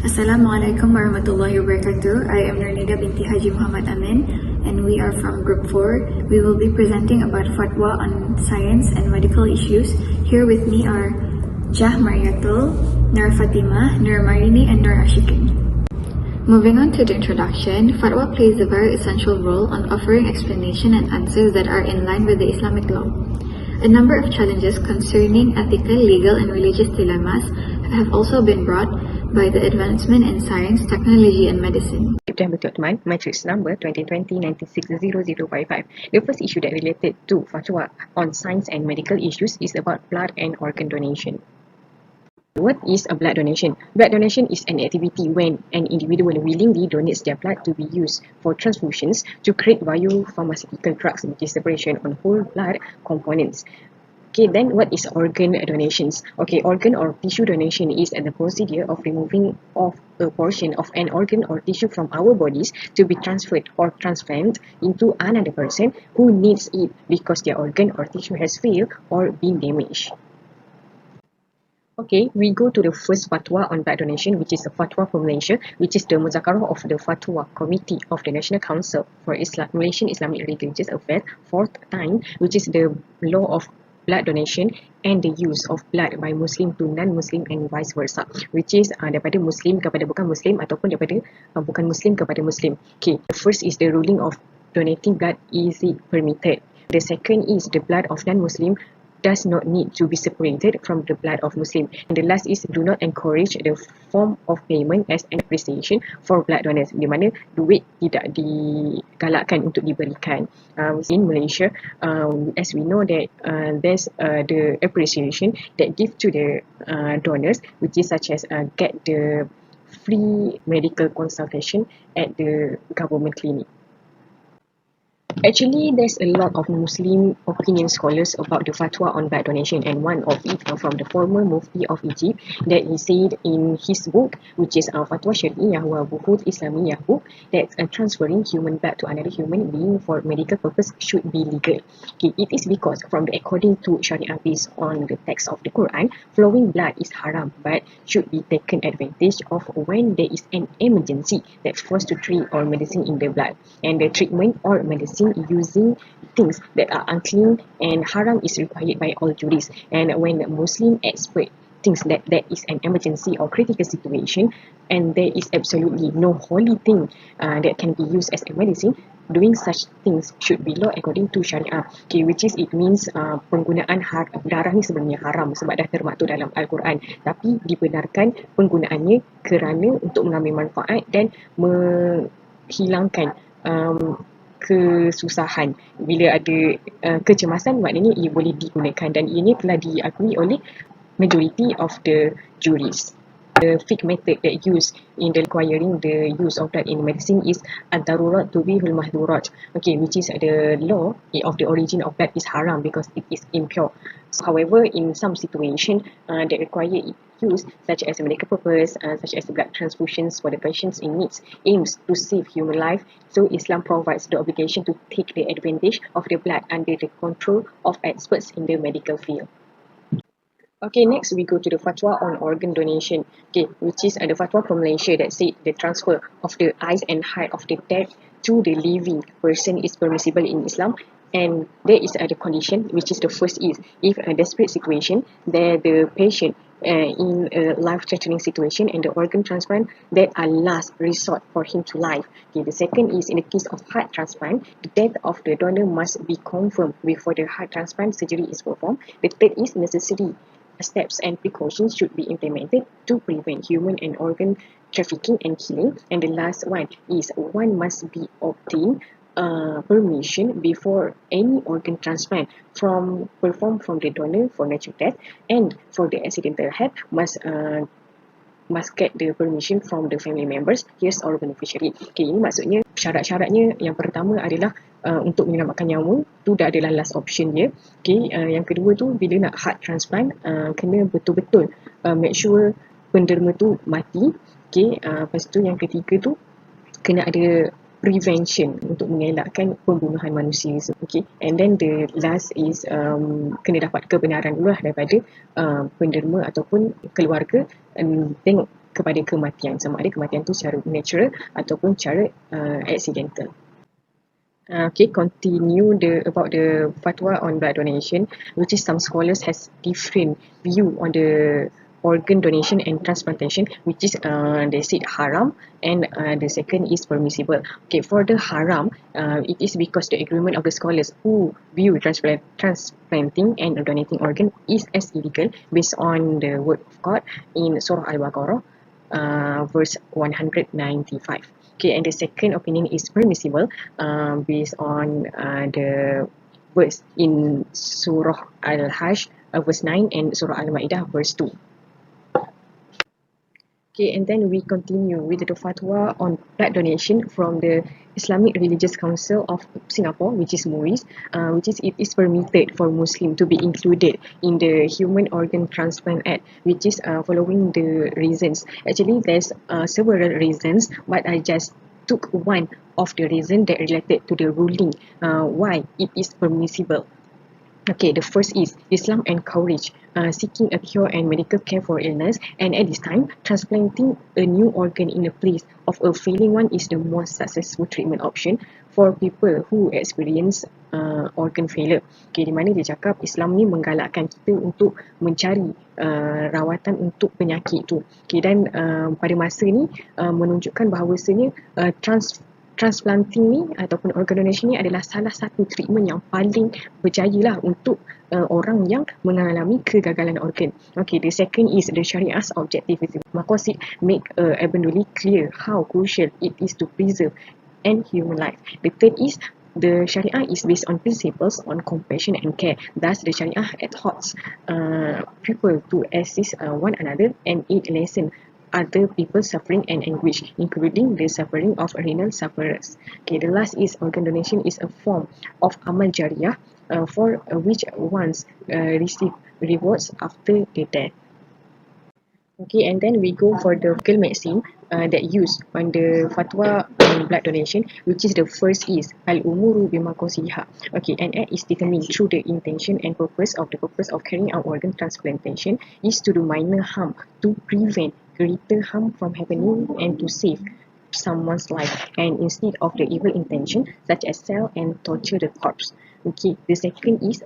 Assalamualaikum warahmatullahi wabarakatuh. I am Nurnida binti Haji Muhammad Amin and we are from Group 4. We will be presenting about fatwa on science and medical issues. Here with me are Jah Mariatul, Nur Fatimah, Nur Marini and Nur Ashikin. Moving on to the introduction, fatwa plays a very essential role on offering explanation and answers that are in line with the Islamic law. A number of challenges concerning ethical, legal and religious dilemmas have also been brought by the advancement in science, technology and medicine. September Tuan, matrix number 2020-960055. The first issue that related to fatwa on science and medical issues is about blood and organ donation. What is a blood donation? Blood donation is an activity when an individual willingly donates their blood to be used for transfusions to create biopharmaceutical drugs, which is separation on whole blood components. Okay, then what is organ donations? Okay, organ or tissue donation is the procedure of removing of a portion of an organ or tissue from our bodies to be transferred or transplanted into another person who needs it because their organ or tissue has failed or been damaged. Okay, we go to the first fatwa on blood donation, which is a fatwa from Malaysia, which is the Muzakarah of the Fatwa Committee of the National Council for Malaysian Islamic Religious Affairs, fourth time, which is the law of blood donation and the use of blood by Muslim to non-Muslim and vice versa, which is daripada Muslim kepada bukan Muslim ataupun daripada bukan Muslim kepada Muslim. Okay, the first is the ruling of donating blood, is it permitted? The second is the blood of non-Muslim does not need to be separated from the blood of Muslim. And the last is do not encourage the form of payment as an appreciation for blood donors, di mana duit tidak digalakkan untuk diberikan. In Malaysia, as we know that there's the appreciation that give to the donors, which is such as get the free medical consultation at the government clinic. Actually, there's a lot of Muslim opinion scholars about the fatwa on blood donation, and one of it from the former Mufti of Egypt, that he said in his book, which is Fatwa Syari'iyah wa Buhut Islamiyah book, that transferring human blood to another human being for medical purpose should be legal. Okay, it is because according to Sharia based on the text of the Quran, flowing blood is haram but should be taken advantage of when there is an emergency that forced to treat or medicine in the blood, and the treatment or medicine using things that are unclean and haram is required by all jurists. And when Muslim expert thinks that that is an emergency or critical situation and there is absolutely no holy thing that can be used as a medicine, doing such things should be law according to Sharia. Okay, which is it means penggunaan darah ni sebenarnya haram sebab dah termaktub dalam Al-Quran, tapi dibenarkan penggunaannya kerana untuk mengambil manfaat dan menghilangkan kesusahan. Bila ada kecemasan, maknanya ia boleh digunakan, dan ini telah diakui oleh majority of the jurists. The fiqh method that used in the requiring the use of blood in medicine is ad-darurat tubihul mahdurat. Okay, which is the law of the origin of blood is haram because it is impure. So, however, in some situation that require use, such as a medical purpose, such as blood transfusions for the patients in needs, aims to save human life, so Islam provides the obligation to take the advantage of the blood under the control of experts in the medical field. Okay, next we go to the fatwa on organ donation, okay, which is the fatwa from Malaysia that said the transfer of the eyes and heart of the dead to the living person is permissible in Islam, and there is the condition, which is the first is if a desperate situation, there the patient in a life-threatening situation and the organ transplant that are last resort for him to life. Okay, the second is in the case of heart transplant, the death of the donor must be confirmed before the heart transplant surgery is performed. The third is necessary steps and precautions should be implemented to prevent human and organ trafficking and killing. And the last one is one must be obtained permission before any organ transplant performed from the donor for natural death, and for the accidental death must get the permission from the family members, heirs or beneficiary. Okay, ini maksudnya syarat-syaratnya yang pertama adalah untuk menyelamatkan nyawa tu dah adalah last option dia. Okay, yang kedua tu bila nak heart transplant kena betul-betul make sure penderma tu mati. Okay, lepas tu yang ketiga tu kena ada prevention untuk mengelakkan pembunuhan manusia. Okay, and then the last is kena dapat kebenaran dulu lah daripada penderma ataupun keluarga, tengok kepada kematian, sama ada kematian tu secara natural ataupun secara accidental. Okay, continue about the fatwa on blood donation, which is some scholars has different view on the organ donation and transplantation, which is they said haram, and the second is permissible. Okay, for the haram, it is because the agreement of the scholars who view transplanting and donating organ is as illegal based on the word of God in Surah Al-Baqarah, verse 195. Okay, and the second opinion is permissible based on the verse in Surah Al-Hajj verse 9 and Surah Al-Ma'idah verse 2. Okay, and then we continue with the fatwa on blood donation from the Islamic Religious Council of Singapore, which is MUIS, which is it is permitted for Muslim to be included in the Human Organ Transplant Act, which is following the reasons. Actually, there's several reasons, but I just took one of the reason that related to the ruling why it is permissible. Okay, the first is Islam encourage seeking a cure and medical care for illness, and at this time, transplanting a new organ in the place of a failing one is the most successful treatment option for people who experience organ failure. Okay, di mana dia cakap Islam ni menggalakkan kita untuk mencari rawatan untuk penyakit tu. Okay, dan pada masa ni menunjukkan bahawasanya transplanting ni ataupun organ donation ni adalah salah satu treatment yang paling berjaya lah untuk orang yang mengalami kegagalan organ. Okay, the second is the Shariah's objective is maqasid make abundantly clear how crucial it is to preserve and human life. The third is the Sharia is based on principles on compassion and care. Thus, the Sharia exhorts people to assist one another and it lessen other people suffering and anguish, including the suffering of renal sufferers. Okay, the last is organ donation is a form of amal jariyah for which ones receive rewards after the death. Okay, and then we go for the legal medicine that used on the fatwa on blood donation, which is the first is al-umuru bimaqasidiha. Okay, an act is determined through the intention and purpose of carrying out organ transplantation is to do minor harm to prevent greater harm from happening and to save someone's life, and instead of the evil intention such as sell and torture the corpse. Okay, the second is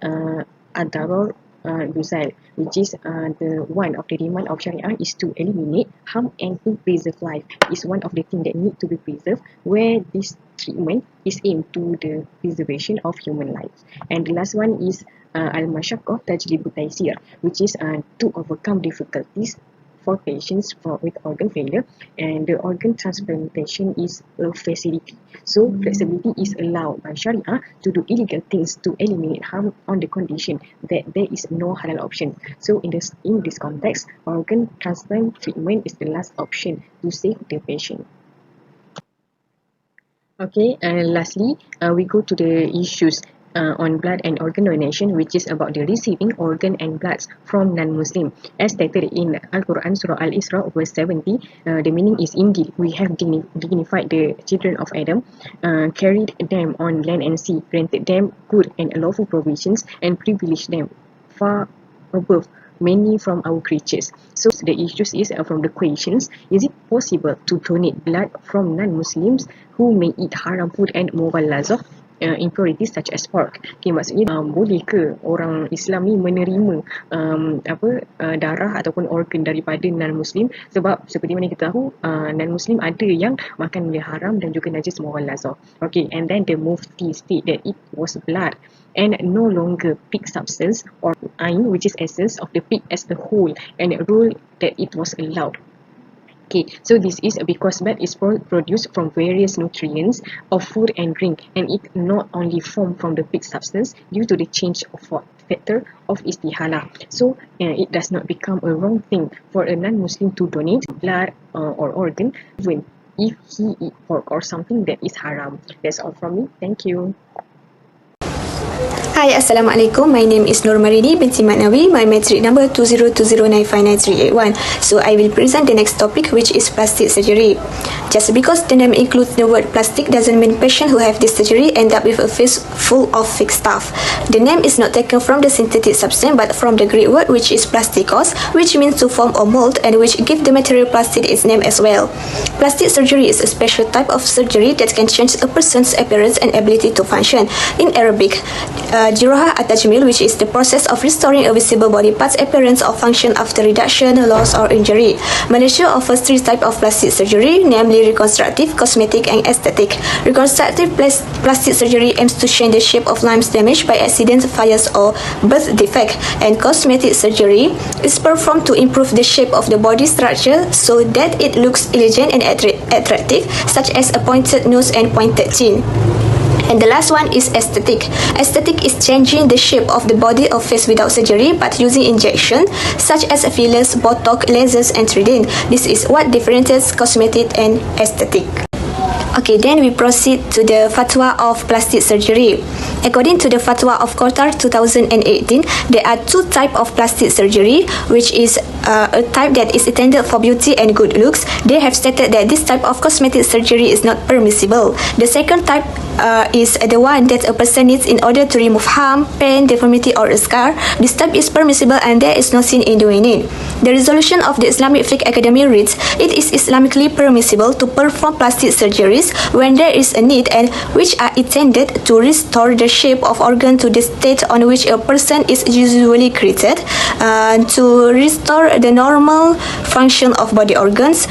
ad-darar yuzal, which is the one of the demand of Sharia is to eliminate harm and to preserve life. Is one of the things that need to be preserved, where this treatment is aimed to the preservation of human lives. And the last one is al-mashaqqah tajlibu taysir, which is to overcome difficulties for patients with organ failure, and the organ transplantation is a facility. So flexibility is allowed by Sharia to do illegal things to eliminate harm on the condition that there is no halal option. So in this context, organ transplant treatment is the last option to save the patient. Okay, and lastly, we go to the issues on blood and organ donation, which is about the receiving organ and bloods from non-Muslim. As stated in Al-Quran, Surah Al-Isra, verse 70, the meaning is indeed we have dignified the children of Adam, carried them on land and sea, granted them good and lawful provisions, and privileged them far above many from our creatures. So the issues is from the questions, is it possible to donate blood from non-Muslims who may eat haram food and mughallazah impurities such as pork? Okay, maksudnya boleh ke orang Islam ni menerima darah ataupun organ daripada non-Muslim, sebab seperti mana kita tahu non-Muslim ada yang makan benda haram dan juga najis mughallazah. Okay, and then the mufti state that it was blood and no longer pig substance or ain, which is essence of the pig as a whole, and rule that it was allowed. Okay, so this is because blood is produced from various nutrients of food and drink, and it not only formed from the pig substance due to the change of factor of istihala. So it does not become a wrong thing for a non-Muslim to donate blood or organ, even if he eat pork or something that is haram. That's all from me. Thank you. Hi, Assalamualaikum. My name is Nur Marini binti Maknawi. My metric number 2020959381. So I will present the next topic, which is plastic surgery. Just because the name includes the word plastic doesn't mean patients who have this surgery end up with a face full of fake stuff. The name is not taken from the synthetic substance but from the Greek word which is plastikos, which means to form or mold, and which give the material plastic its name as well. Plastic surgery is a special type of surgery that can change a person's appearance and ability to function. In Arabic, Jirahah at-Tajmil, which is the process of restoring a visible body part's appearance or function after reduction, loss, or injury. Malaysia offers three types of plastic surgery, namely reconstructive, cosmetic, and aesthetic. Reconstructive plastic surgery aims to change the shape of limbs damaged by accidents, fires, or birth defect, and cosmetic surgery is performed to improve the shape of the body structure so that it looks elegant and attractive, such as a pointed nose and pointed chin. And the last one is aesthetic. Aesthetic is changing the shape of the body or face without surgery but using injection such as fillers, botox, lasers, and threading. This is what differentiates cosmetic and aesthetic. Okay, then we proceed to the Fatwa of plastic surgery. According to the Fatwa of Qatar 2018, there are two types of plastic surgery, which is a type that is intended for beauty and good looks. They have stated that this type of cosmetic surgery is not permissible. The second type is the one that a person needs in order to remove harm, pain, deformity, or a scar. This type is permissible and there is no sin in doing it. The resolution of the Islamic Fiqh Academy reads, it is Islamically permissible to perform plastic surgeries when there is a need and which are intended to restore the shape of organ to the state on which a person is usually created, to restore the normal function of body organs,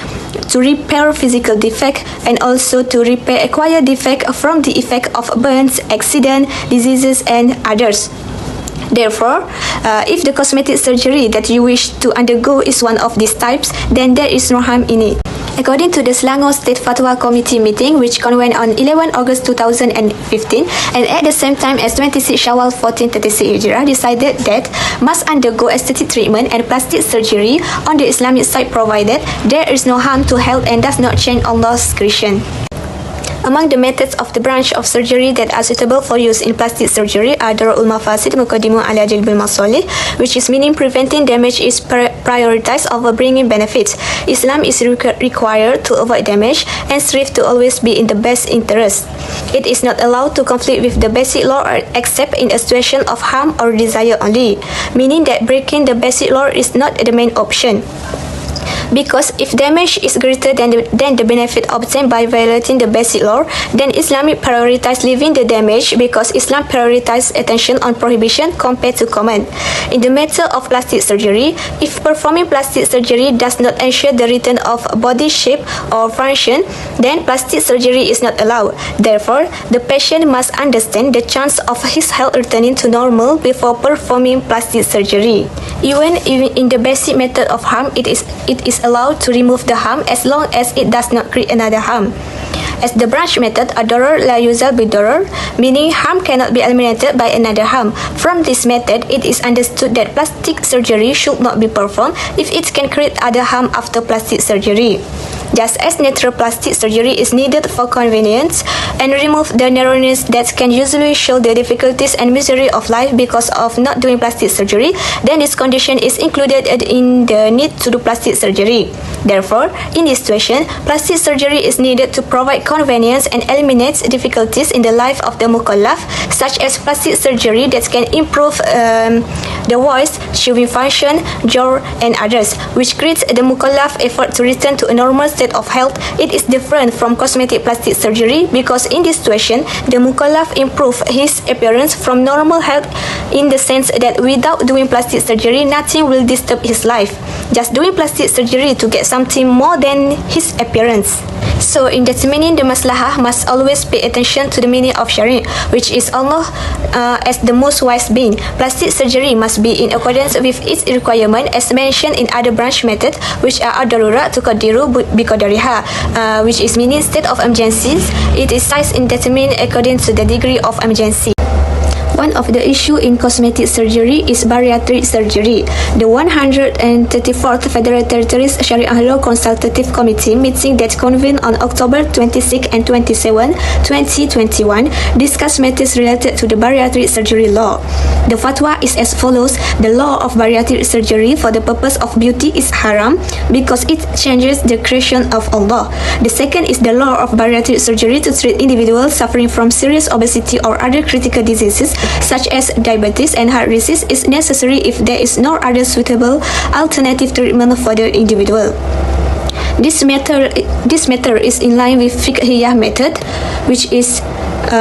to repair physical defect, and also to repair acquired defect from the effect of burns, accident, diseases, and others. Therefore, if the cosmetic surgery that you wish to undergo is one of these types, then there is no harm in it. According to the Selangor State Fatwa Committee meeting, which convened on 11 August 2015, and at the same time as 26 Shawwal 1436 Hijrah, decided that must undergo aesthetic treatment and plastic surgery on the Islamic side provided there is no harm to health and does not change Allah's creation. Among the methods of the branch of surgery that are suitable for use in plastic surgery are Darul Mafasid Muqaddimu ala Jalbil Masalih, which is meaning preventing damage is prioritized over bringing benefits. Islam is required to avoid damage and strive to always be in the best interest. It is not allowed to conflict with the basic law except in a situation of harm or desire only, meaning that breaking the basic law is not the main option. Because if damage is greater than the benefit obtained by violating the basic law, then Islamic prioritize leaving the damage because Islam prioritizes attention on prohibition compared to command. In the matter of plastic surgery, if performing plastic surgery does not ensure the return of body shape or function, then plastic surgery is not allowed. Therefore, the patient must understand the chance of his health returning to normal before performing plastic surgery. Even in the basic method of harm, it is allowed to remove the harm as long as it does not create another harm. As the branch method, ad-darar la yuzal bid-darar, meaning harm cannot be eliminated by another harm. From this method, it is understood that plastic surgery should not be performed if it can create other harm after plastic surgery. Just as natural plastic surgery is needed for convenience and remove the narrowness that can usually show the difficulties and misery of life because of not doing plastic surgery, then this condition is included in the need to do plastic surgery. Therefore, in this situation, plastic surgery is needed to provide convenience and eliminate difficulties in the life of the mukallaf, such as plastic surgery that can improve the voice, chewing function, jaw, and others, which creates the mukallaf effort to return to a normal state of health. It is different from cosmetic plastic surgery because in this situation, the mukallaf improve his appearance from normal health in the sense that without doing plastic surgery, nothing will disturb his life. Just doing plastic surgery to get something more than his appearance. So, in determining the maslahah, must always pay attention to the meaning of Sharia, which is Allah as the most wise being. Plastic surgery must be in accordance with its requirement as mentioned in other branch methods, which are ad-darurat tuqaddiru biqadariha, which is meaning state of emergencies. It is sized and determined according to the degree of emergency. One of the issue in cosmetic surgery is bariatric surgery. The 134th Federal Territories Sharia Law Consultative Committee meeting that convened on October 26 and 27, 2021 discussed matters related to the bariatric surgery law. The fatwa is as follows. The law of bariatric surgery for the purpose of beauty is haram because it changes the creation of Allah. The second is the law of bariatric surgery to treat individuals suffering from serious obesity or other critical diseases such as diabetes and heart disease is necessary if there is no other suitable alternative treatment for the individual. This matter is in line with fiqhiyah method, which is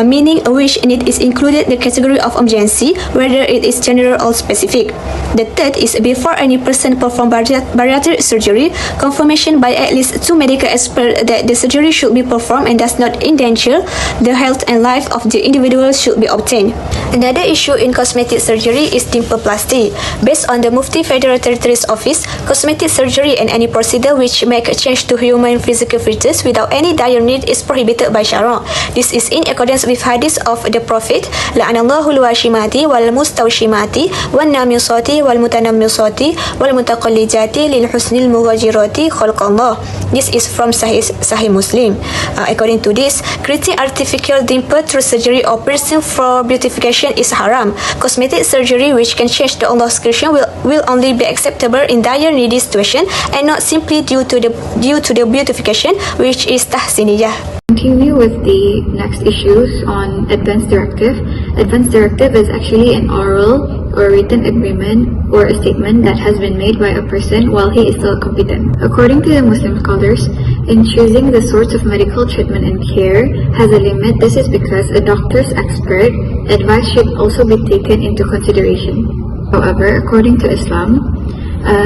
meaning which in it is included the category of emergency, whether it is general or specific. The third is before any person perform bariatric surgery, confirmation by at least 2 medical experts that the surgery should be performed and does not endanger the health and life of the individual should be obtained. Another issue in cosmetic surgery is tympoplasty. Based on the Mufti Federal Territories Office, cosmetic surgery and any procedure which make a change to human physical features without any dire need is prohibited by Sharia. This is in accordance with hadith of the Prophet, La'anallahu al-washimati wal-mustawshimati wal-namisati wal-mutanammisati wal-mutaqallijati lil-husnil mughajirati khalqallah. This is from Sahih Muslim. According to this, creating artificial dimple through surgery or piercing for beautification is haram. Cosmetic surgery which can change the Allah's creation will only be acceptable in dire needy situation and not simply due to the beautification, which is tahsiniyah. Continue with the next issues on Advance Directive. Advance Directive is actually an oral or written agreement or a statement that has been made by a person while he is still competent. According to the Muslim scholars, in choosing the sorts of medical treatment and care has a limit. This is because a doctor's expert advice should also be taken into consideration. However, according to Islam,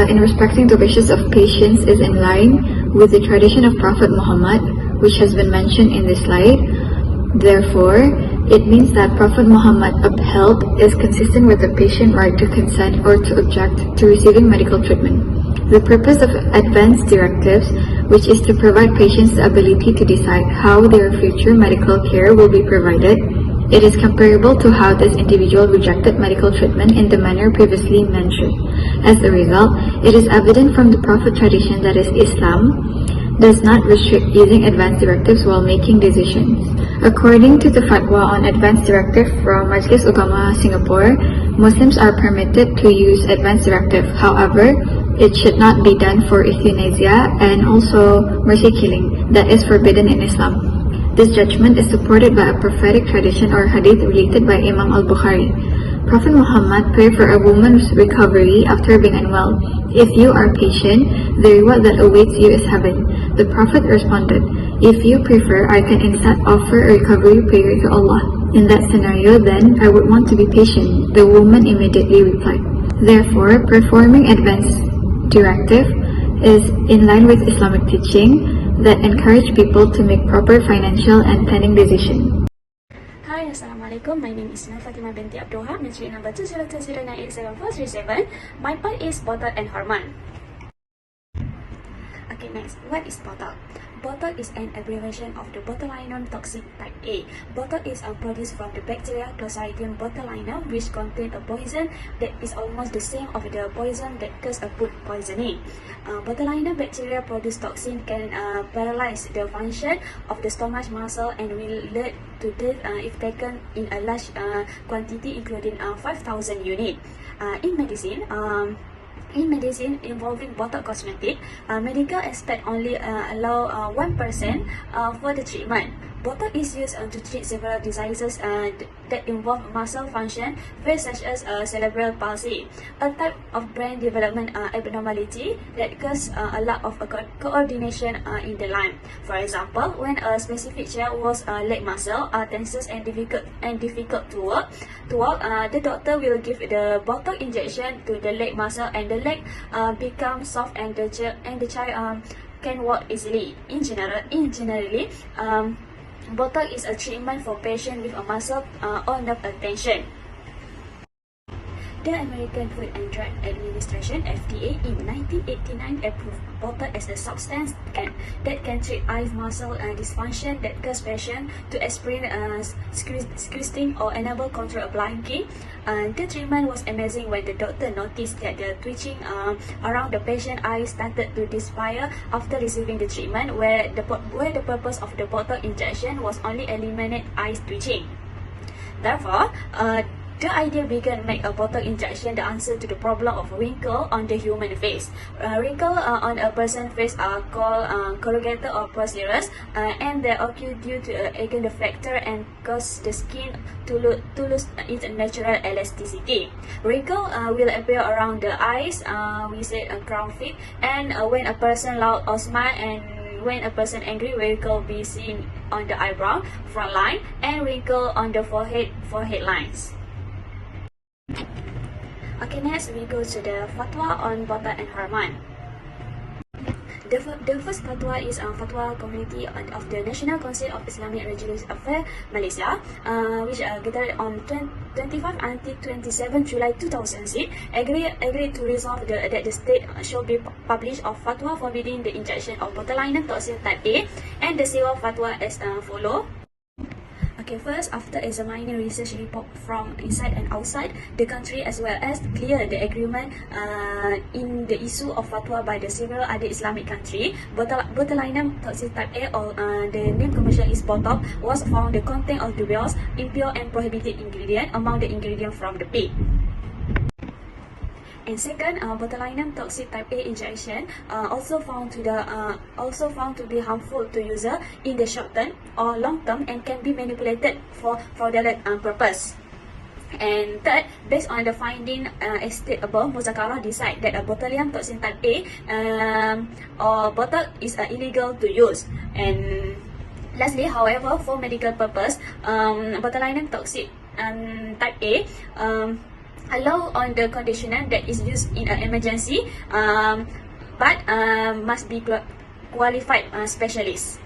in respecting the wishes of patients is in line with the tradition of Prophet Muhammad, which has been mentioned in this slide. Therefore, it means that Prophet Muhammad upheld is consistent with the patient right to consent or to object to receiving medical treatment. The purpose of advance directives, which is to provide patients the ability to decide how their future medical care will be provided, it is comparable to how this individual rejected medical treatment in the manner previously mentioned. As a result, it is evident from the Prophet tradition that Islam does not restrict using advance directives while making decisions. According to the Fatwa on Advance Directive from Majlis Ugama Singapore, Muslims are permitted to use advance directive. However, it should not be done for euthanasia and also mercy killing that is forbidden in Islam. This judgment is supported by a prophetic tradition or hadith related by Imam al-Bukhari. Prophet Muhammad prayed for a woman's recovery after being unwell. If you are patient, the reward that awaits you is heaven. The Prophet responded, if you prefer, I can instead offer a recovery prayer to Allah. In that scenario, then, I would want to be patient. The woman immediately replied. Therefore, performing advance directive is in line with Islamic teaching that encourage people to make proper financial and planning decisions. Hi, Assalamualaikum. My name is Fatima binti Abdullah, matric number 20209874737. My part is bottle and hormone. Okay, next. What is bottle? Bottle is an abbreviation of the botulinum toxin type A. Bottle is produced from the bacteria Clostridium botulinum, which contain a poison that is almost the same of the poison that causes food poisoning. Botulinum bacteria produce toxin can paralyze the function of the stomach muscle and will lead to death if taken in a large quantity, including 5,000 units. In medicine involving bottle cosmetic, medical experts only allow 1% for the treatment. Bottle is used to treat several diseases that involve muscle function, such as cerebral palsy, a type of brain development abnormality that causes a lack of coordination in the limb. For example, when a specific child was leg muscle tenses and difficult to walk, the doctor will give the bottle injection to the leg muscle, and the leg becomes soft, and the child can walk easily. In generally, bottle is a treatment for patients with a muscle or nerve tension. The American Food and Drug Administration (FDA) in 1989 approved Botox as a substance that can treat eye muscle dysfunction that cause patients to experience squinting or enable control of blinking. The treatment was amazing when the doctor noticed that the twitching around the patient's eyes started to disappear after receiving the treatment, where the purpose of the Botox injection was only eliminate eye twitching. Therefore, the idea began to make a Botox injection the answer to the problem of wrinkle on the human face. Wrinkle on a person's face are called corrugated or procerus, and they occur due to aging factor and cause the skin to lose its natural elasticity. Wrinkle will appear around the eyes, we say a crown feet, and when a person loud or smile, and when a person angry, wrinkle be seen on the eyebrow, front line, and wrinkle on the forehead lines. Okay, next we go to the fatwa on Botox and hormone. The first fatwa is fatwa community of the National Council of Islamic Religious Affairs Malaysia, which gathered on 25 until 27 July 2006, agreed to resolve that the state should be published of fatwa forbidding the injection of botulinum toxin type A, and the civil fatwa as follow. Okay, first, after examining research report from inside and outside the country, as well as clear the agreement in the issue of fatwa by the several other Islamic country, botulinum toxin type A, or the name commercial is Botox, was found the content of dubious, impure and prohibited ingredient among the ingredients from the pig. And second, botulinum toxin type A injection also found to be harmful to user in the short term or long term, and can be manipulated for fraudulent purpose. And third, based on the finding as stated above, Muzakarah decide that a botulinum toxin type A or Botox is illegal to use. And lastly, however, for medical purpose, botulinum toxin type A allow on the conditioner that is used in an emergency, but must be qualified specialist.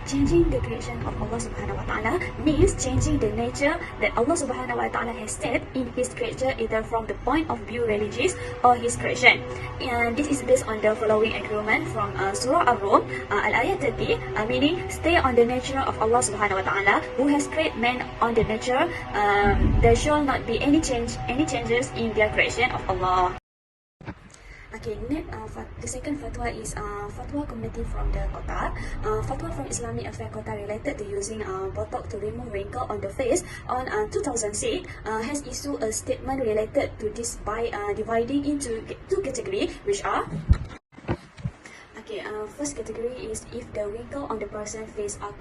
Changing the creation of Allah Subhanahu Wa Taala means changing the nature that Allah Subhanahu Wa Taala has set in His creature, either from the point of view religious or His creation. And this is based on the following agreement from Surah Ar-Rum, Al-Ayat 30, meaning stay on the nature of Allah Subhanahu Wa Taala, who has created man on the nature. There shall not be any changes in their creation of Allah. Okay, next, the second fatwa is fatwa community from the Qatar. Fatwa from Islamic Affairs Qatar related to using Botox to remove wrinkle on the face on 2006 has issued a statement related to this by dividing into two categories, which are. Okay, first category is if the wrinkle on the person's face are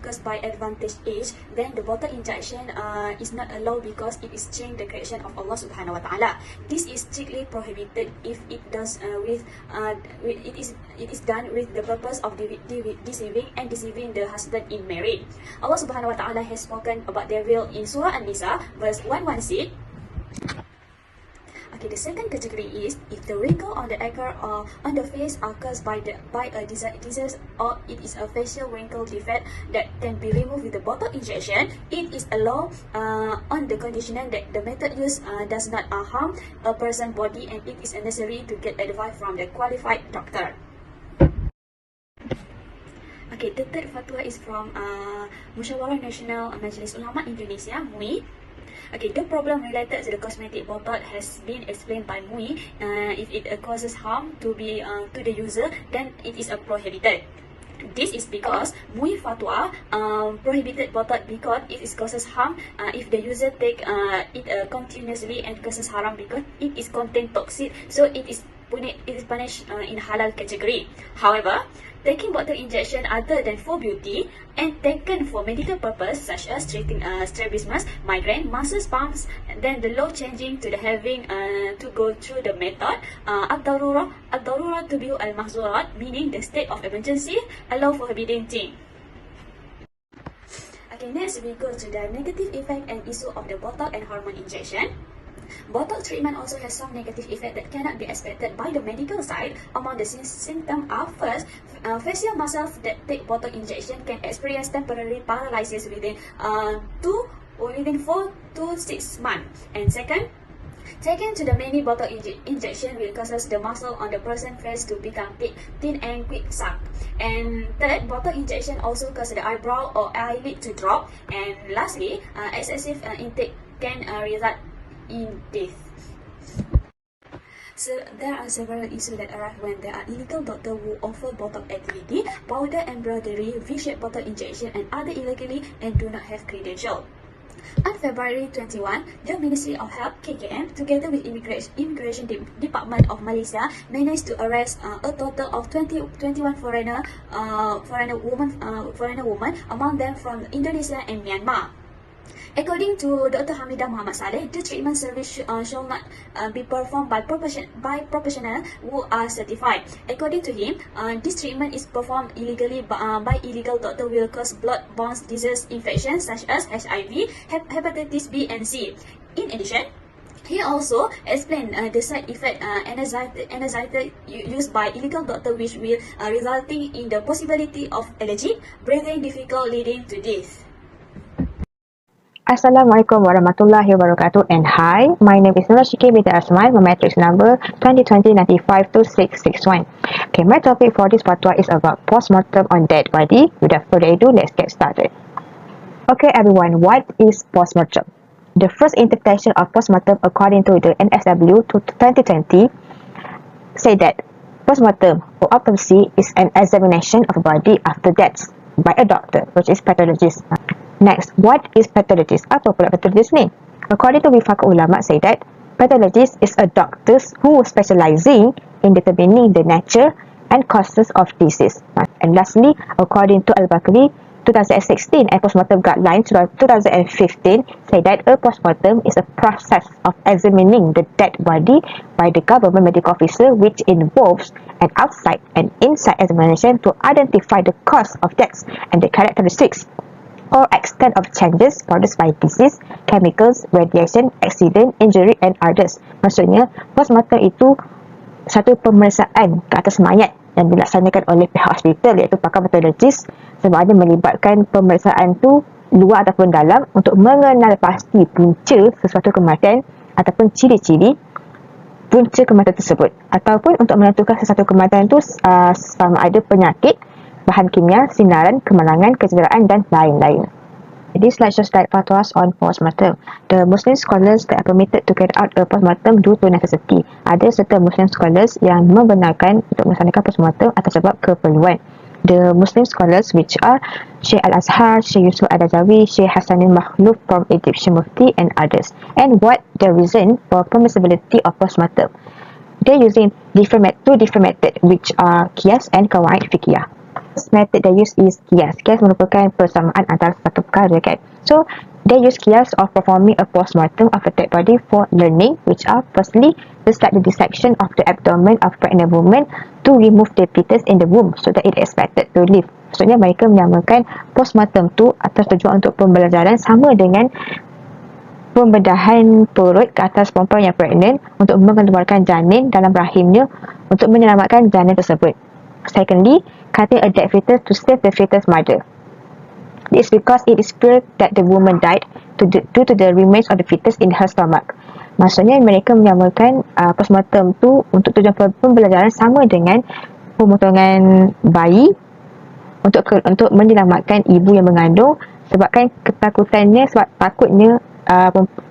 caused by advantage age, then the Botox injection is not allowed because it is changed the creation of Allah Subhanahu Wa Taala. This is strictly prohibited if it does it is done with the purpose of deceiving the husband in marriage. Allah Subhanahu Wa Taala has spoken about their will in Surah An-Nisa, verse 116. Okay, the second category is if the wrinkle on the acre or on the face are caused by a disease, or it is a facial wrinkle defect that can be removed with the Botox injection. It is allowed on the condition that the method used does not harm a person's body, and it is necessary to get advice from the qualified doctor. Okay, the third fatwa is from Musyawarah Nasional Majlis Ulama Indonesia, MUI. Okay, the problem related to the cosmetic Botox has been explained by MUI. If it causes harm to the user, then it is prohibited. This is because MUI fatwa prohibited Botox because it causes harm if the user take it continuously, and causes harm because it is contain toxic, so it is punished in halal category. However, taking Botox injection other than for beauty and taken for medical purpose, such as treating strabismus, migraine, muscle spasms, then the law changing to the having to go through the method ad-darurah tubihu al-mahzurat, meaning the state of emergency allow for forbidding thing. Okay, next we go to the negative effect and issue of the Botox and hormone injection. Botox treatment also has some negative effect that cannot be expected by the medical side. Among the symptoms are first, facial muscles that take Botox injection can experience temporary paralysis within 2 within 4 to 6 months. And second, taken to the many bottle injection will causes the muscle on the person's face to become thin and quick suck. And third, bottle injection also causes the eyebrow or eyelid to drop. And lastly, excessive intake can result in death. So there are several issues that arise when there are illegal doctors who offer bottle activity, powder embroidery, V-shaped bottle injection, and other illegally and do not have credential. On February 21, the Ministry of Health (KKM), together with Immigration Department of Malaysia, managed to arrest a total of 21 foreigner women, among them from Indonesia and Myanmar. According to Dr. Hamidah Muhammad Saleh, the treatment service shall not be performed by professionals who are certified. According to him, this treatment is performed illegally by illegal doctors will cause blood-borne disease infections such as HIV, hepatitis B and C. In addition, he also explained the side effect anxiety used by illegal doctor, which will resulting in the possibility of allergic, breathing difficult, leading to death. Assalamualaikum warahmatullahi wabarakatuh, and hi, my name is Nur Shiki binti Asman, my matrix number 2020-952661. Okay, my topic for this fatwa is about postmortem on dead body. Without further ado, let's get started. Okay everyone, what is postmortem? The first interpretation of postmortem according to the NSW 2020 say that postmortem or autopsy is an examination of a body after death by a doctor, which is pathologist. Next, what is pathologist? Apa pula pathologist ni? According to Wifaq Ulama say that pathologist is a doctor who specializing in determining the nature and causes of disease. And lastly, according to Al-Bakri 2016 and postmortem guidelines 2015 say that a postmortem is a process of examining the dead body by the government medical officer, which involves an outside and inside examination to identify the cause of death and the characteristics or extent of changes produced by disease, chemicals, radiation, accident, injury and others. Maksudnya, postmortem itu satu pemeriksaan ke atas mayat yang dilaksanakan oleh pihak hospital, iaitu pakar patologis, sebab ada melibatkan pemeriksaan tu luar ataupun dalam untuk mengenal pasti punca sesuatu kematian ataupun ciri-ciri punca kematian tersebut, ataupun untuk menentukan sesuatu kematian itu sama ada penyakit, bahan kimia, sinaran, kemalangan, kecederaan dan lain-lain. This slide shows that fatwas on postmortem. The Muslim scholars that are permitted to carry out a postmortem due to necessity. Ada serta Muslim scholars yang membenarkan untuk melaksanakan postmortem atas sebab keperluan. The Muslim scholars which are Syekh Al-Azhar, Syekh Yusuf Al-Azawi, Syekh Hasanin Makhluf from Egyptian Mufti and others. And what the reason for permissibility of postmortem? They're using two different methods, which are qiyas and qawaid fiqhiyah. First method they use is qiyas. Qiyas merupakan persamaan antara satu perkara, kan? So, they use qiyas of performing a postmortem of a dead body for learning, which are firstly, the slight dissection of the abdomen of pregnant woman to remove the fetus in the womb so that it is expected to live. Maksudnya mereka menyamakan postmortem tu atas tujuan untuk pembelajaran sama dengan pembedahan perut ke atas perempuan yang pregnant untuk mengeluarkan janin dalam rahimnya untuk menyelamatkan janin tersebut. Secondly, cutting a dead fetus to save the fetus mother. This is because it is feared that the woman died due to the remains of the fetus in her stomach. Maksudnya mereka menyamakan postmortem tu untuk tujuan pembelajaran sama dengan pemotongan bayi untuk menyelamatkan ibu yang mengandung, sebabkan ketakutannya, sebab takutnya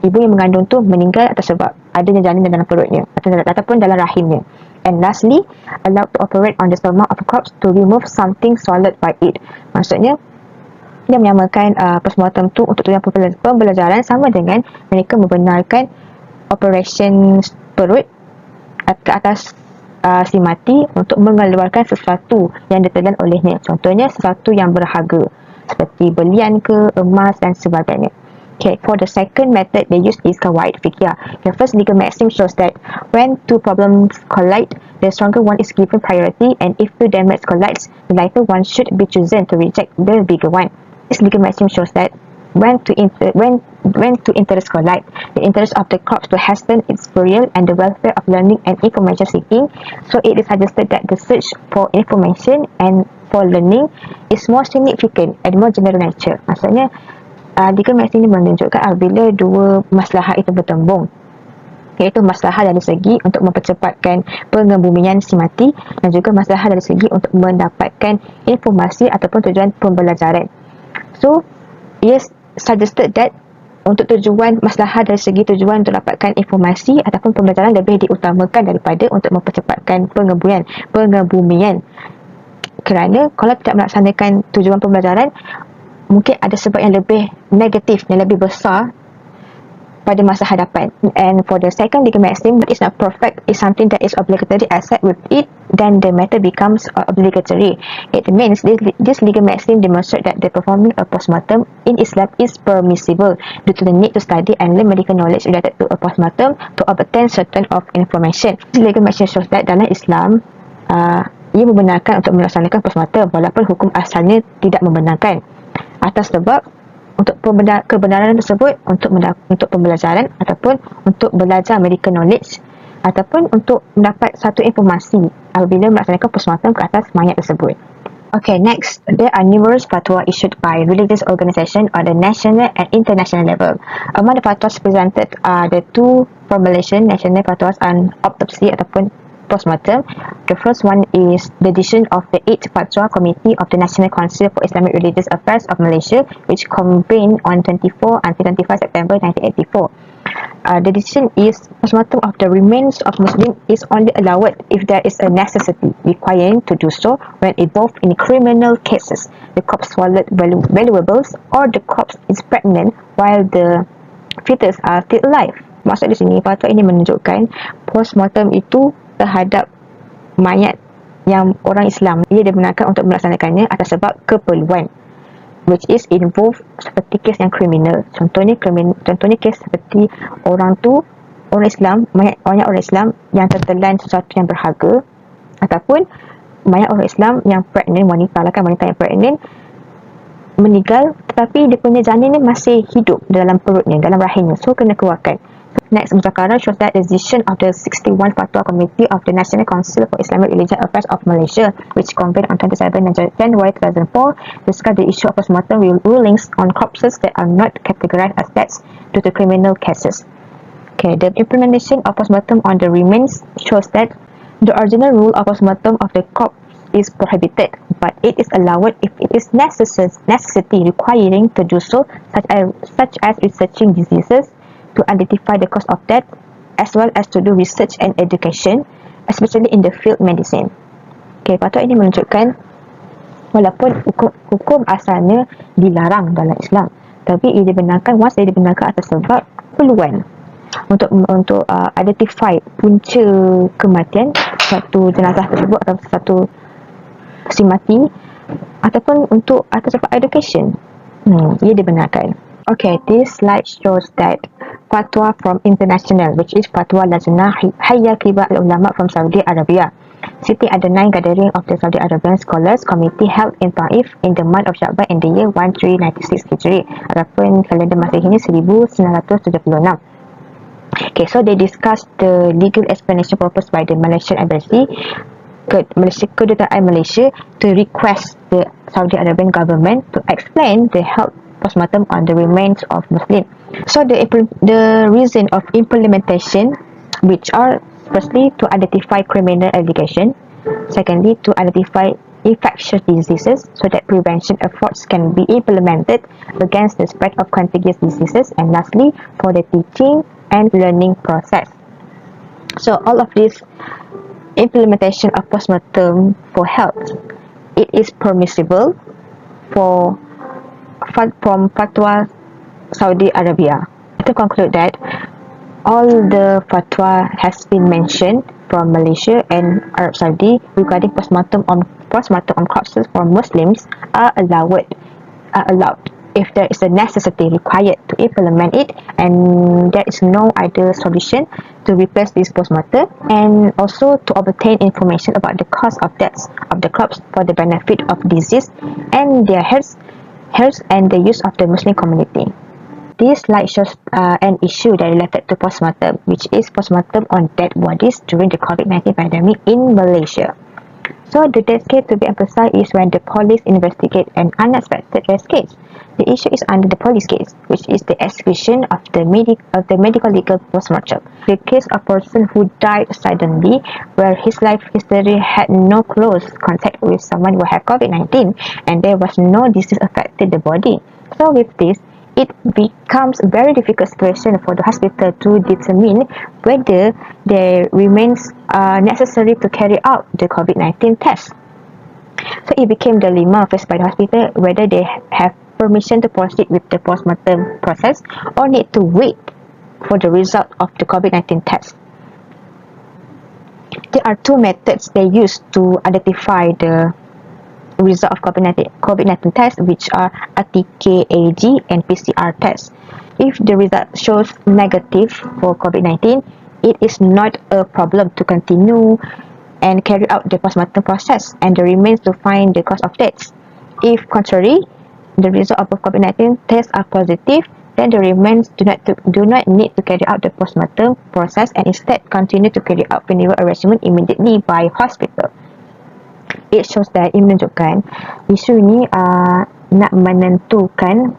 ibu yang mengandung tu meninggal atas sebab adanya janin dalam perutnya ataupun dalam rahimnya. And lastly, allowed to operate on the stomach of a corpse to remove something solid by it. Maksudnya, dia menyamakan postmortem tu untuk tujuan pembelajaran sama dengan mereka membenarkan operation perut ke atas si mati untuk mengeluarkan sesuatu yang ditelan olehnya. Contohnya, sesuatu yang berharga seperti belian ke, emas dan sebagainya. Okay, for the second method they use is qawaid fiqhiyah. The first legal maxim shows that when two problems collide, the stronger one is given priority, and if two damage collides, the lighter one should be chosen to reject the bigger one. This legal maxim shows that when two interests collide, the interest of the corpse to hasten its burial and the welfare of learning and information seeking, so it is suggested that the search for information and for learning is more significant and more general nature. Maksudnya, legal maxim ini menunjukkan apabila dua maslahat itu bertembung, iaitu maslahat dari segi untuk mempercepatkan pengebumian si mati dan juga maslahat dari segi untuk mendapatkan informasi ataupun tujuan pembelajaran. So, ia suggested that untuk tujuan maslahat dari segi tujuan untuk dapatkan informasi ataupun pembelajaran lebih diutamakan daripada untuk mempercepatkan pengebumian. Kerana kalau tidak melaksanakan tujuan pembelajaran, mungkin ada sebab yang lebih negatif, yang lebih besar pada masa hadapan. And for the second legal maxim, that is not perfect, is something that is obligatory, except with it then the matter becomes obligatory. It means this legal maxim demonstrates that the performing a postmortem in Islam is permissible due to the need to study and learn medical knowledge related to a postmortem to obtain certain of information. This legal maxim shows that dalam Islam ia membenarkan untuk melaksanakan postmortem walaupun hukum asalnya tidak membenarkan, atas sebab untuk kebenaran tersebut untuk pembelajaran ataupun untuk belajar medical knowledge ataupun untuk mendapat satu informasi apabila melaksanakan postmortem ke atas mayat tersebut. Okay, next, there are numerous fatwa issued by religious organizations on the national and international level. Among the fatwas presented are the two formulation national fatwas on autopsy ataupun postmortem. The first one is the decision of the 8th Fatwa Committee of the National Council for Islamic Religious Affairs of Malaysia, which convened on 24 until 25 September 1984. The decision is postmortem of the remains of Muslim is only allowed if there is a necessity requiring to do so when involved in criminal cases, the corpse swallowed valuables, or the corpse is pregnant while the fetus are still alive. Maksud di sini, fatwa ini menunjukkan postmortem itu terhadap mayat yang orang Islam, ia dibenarkan untuk melaksanakannya atas sebab keperluan, which is involved seperti kes yang kriminal. Contohnya kes seperti orang Islam, mayat orang Islam yang tertelan sesuatu yang berharga, ataupun mayat orang Islam yang pregnant, wanita yang pregnant meninggal tetapi dia punya janin ni masih hidup dalam perutnya, dalam rahimnya, so kena keluarkan. Next, muzakara shows that the decision of the 61 Fatwa Committee of the National Council for Islamic Religious Affairs of Malaysia, which convened on 27 January 2004, discussed the issue of postmortem rulings on corpses that are not categorized as deaths due to criminal cases. Okay, the implementation of postmortem on the remains shows that the original rule of postmortem of the corpse is prohibited, but it is allowed if it is necessity requiring to do so, such as researching diseases, to identify the cause of death, as well as to do research and education, especially in the field medicine. Okay, fatwa ini menunjukkan walaupun hukum asalnya dilarang dalam Islam, tapi ia dibenarkan atas sebab keperluan untuk identify punca kematian satu jenazah tersebut atau satu si mati, ataupun untuk atas sebab education, ia dibenarkan. Okay, this slide shows that fatwa from international, which is Fatwa Lajnah Hayya Kibar Ulama from Saudi Arabia, sitting at the 9th gathering of the Saudi Arabian Scholars Committee held in Taif in the month of Sha'ban in the year 1396 Hijri, ataupun kalender Masihi ini 1976. Okay, so they discussed the legal explanation proposed by the Malaysian Embassy, Kedutaan Malaysia, to request the Saudi Arabian government to explain the health postmortem on the remains of Muslim. So the reason of implementation, which are firstly to identify criminal allegation, secondly to identify infectious diseases so that prevention efforts can be implemented against the spread of contagious diseases, and lastly for the teaching and learning process. So all of this implementation of postmortem for health, it is permissible from Fatwa Saudi Arabia. To conclude that all the fatwa has been mentioned from Malaysia and Arab Saudi regarding postmortem on corpses for Muslims are allowed if there is a necessity required to implement it, and there is no other solution to replace this postmortem, and also to obtain information about the cause of deaths of the corpse for the benefit of deceased and their health and the use of the Muslim community. This slide shows an issue that related to postmortem, which is postmortem on dead bodies during the COVID-19 pandemic in Malaysia. So the death case to be emphasized is when the police investigate an unexpected death case. The issue is under the police case, which is the execution of the medical legal postmortem. The case of a person who died suddenly, where his life history had no close contact with someone who had COVID-19 and there was no disease affected the body. So with this, it becomes a very difficult situation for the hospital to determine whether there remains necessary to carry out the COVID-19 test. So it became the dilemma faced by the hospital whether they have permission to proceed with the postmortem process or need to wait for the result of the COVID-19 test. There are two methods they use to identify the result of COVID-19 test, which are RT-KAG and PCR test. If the result shows negative for COVID-19, it is not a problem to continue and carry out the postmortem process, and the remains to find the cause of death. If contrary, the result of COVID-19 tests are positive, then the remains do not need to carry out the postmortem process and instead continue to carry out funeral arrangement immediately by hospital. It shows that, ini menunjukkan isu ni nak menentukan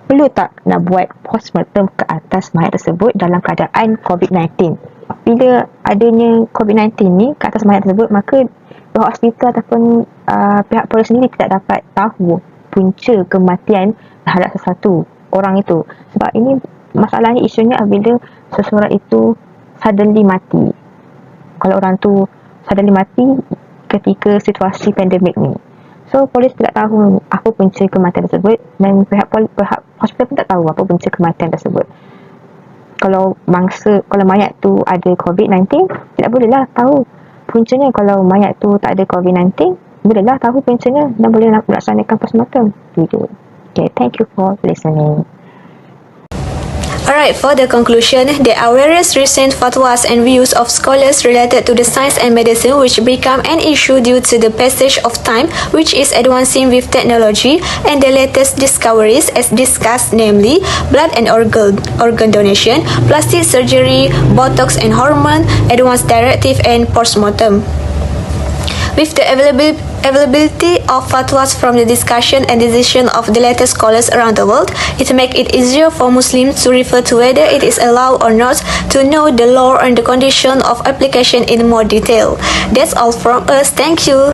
perlu tak nak buat postmortem ke atas mayat tersebut dalam keadaan COVID-19. Bila adanya COVID-19 ni ke atas mayat tersebut, maka pihak hospital ataupun pihak polis sendiri tidak dapat tahu punca kematian terhadap sesuatu orang itu. Sebab ini masalahnya, isunya apabila seseorang itu suddenly mati. Kalau orang tu suddenly mati ketika situasi pandemik ni, so polis tidak tahu apa punca kematian tersebut dan pihak hospital pun tak tahu apa punca kematian tersebut. Kalau mayat tu ada COVID-19, tidak bolehlah tahu puncanya. Kalau mayat tu tak ada COVID-19, bolehlah tahu puncanya dan boleh melaksanakan postmortem. Okay, thank you for listening. Alright, for the conclusion, there are various recent fatwas and views of scholars related to the science and medicine which become an issue due to the passage of time, which is advancing with technology and the latest discoveries as discussed, namely blood and organ donation, plastic surgery, botox and hormone, advanced directive and postmortem. With the availability of fatwas from the discussion and decision of the latest scholars around the world, it makes it easier for Muslims to refer to whether it is allowed or not to know the law and the condition of application in more detail. That's all from us. Thank you.